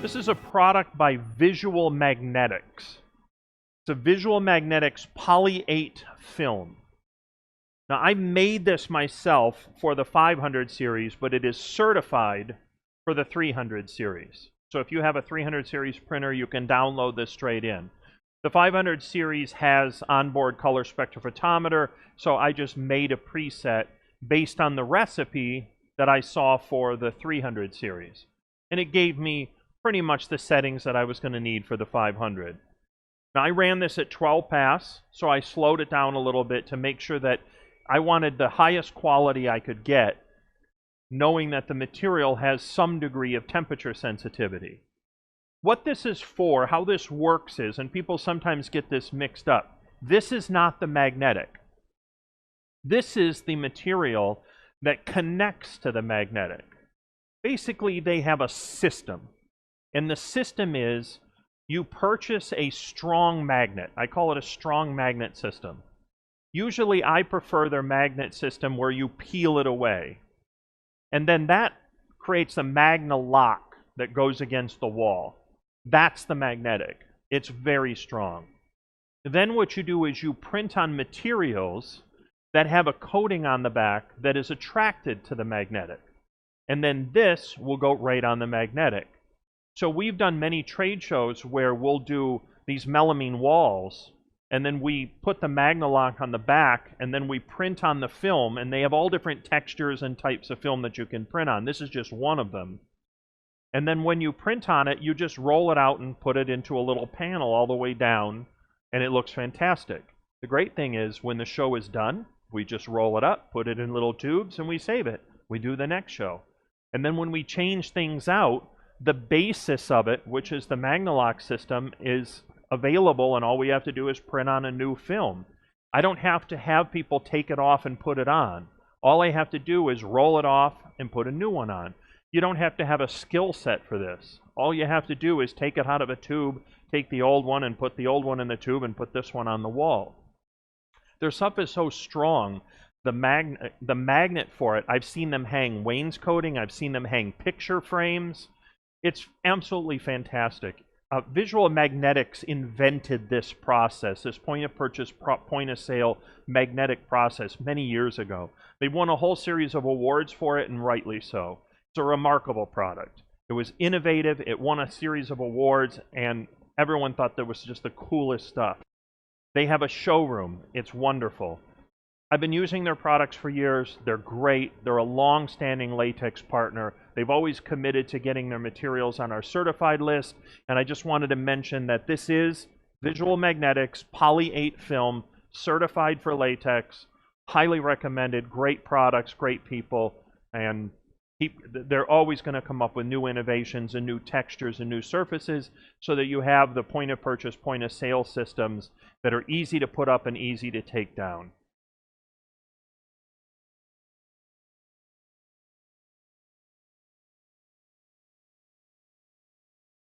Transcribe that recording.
This is a product by Visual Magnetics. It's a Visual Magnetics Poly 8 film. Now, I made this myself for the 500 series, but it is certified for the 300 series. So if you have a 300 series printer, you can download this straight in. The 500 series has onboard color spectrophotometer, so I just made a preset based on the recipe that I saw for the 300 series. And it gave me pretty much the settings that I was going to need for the 500. Now, I ran this at 12 pass, so I slowed it down a little bit to make sure that I wanted the highest quality I could get, knowing that the material has some degree of temperature sensitivity. What this is for, how this works is, and people sometimes get this mixed up, this is not the magnetic. This is the material that connects to the magnetic. Basically, they have a system. And the system is, you purchase a strong magnet. I call it a strong magnet system. Usually, I prefer their magnet system where you peel it away. And then that creates a Magna-Lock that goes against the wall. That's the magnetic. It's very strong. Then what you do is you print on materials that have a coating on the back that is attracted to the magnetic. And then this will go right on the magnetic. So we've done many trade shows where we'll do these melamine walls, and then we put the Magna-Lock on the back, and then we print on the film, and they have all different textures and types of film that you can print on. This is just one of them. And then when you print on it, you just roll it out and put it into a little panel all the way down, and it looks fantastic. The great thing is, when the show is done, we just roll it up, put it in little tubes, and we save it. We do the next show. And then when we change things out, the basis of it, which is the Magna-Lock system, is available, and all we have to do is print on a new film. I don't have to have people take it off and put it on. All I have to do is roll it off and put a new one on. You don't have to have a skill set for this. All you have to do is take it out of a tube, take the old one and put the old one in the tube and put this one on the wall. Their stuff is so strong, the magnet for it, I've seen them hang wainscoting, I've seen them hang picture frames. It's absolutely fantastic. Visual Magnetics invented this process, this point-of-purchase, point-of-sale magnetic process many years ago. They won a whole series of awards for it, and rightly so. It's a remarkable product. It was innovative, it won a series of awards, and everyone thought that was just the coolest stuff. They have a showroom. It's wonderful. I've been using their products for years. They're great. They're a long-standing latex partner. They've always committed to getting their materials on our certified list, and I just wanted to mention that this is Visual Magnetics Poly 8 film, certified for latex, highly recommended, great products, great people, and they're always going to come up with new innovations and new textures and new surfaces so that you have the point-of-purchase, point-of-sale systems that are easy to put up and easy to take down.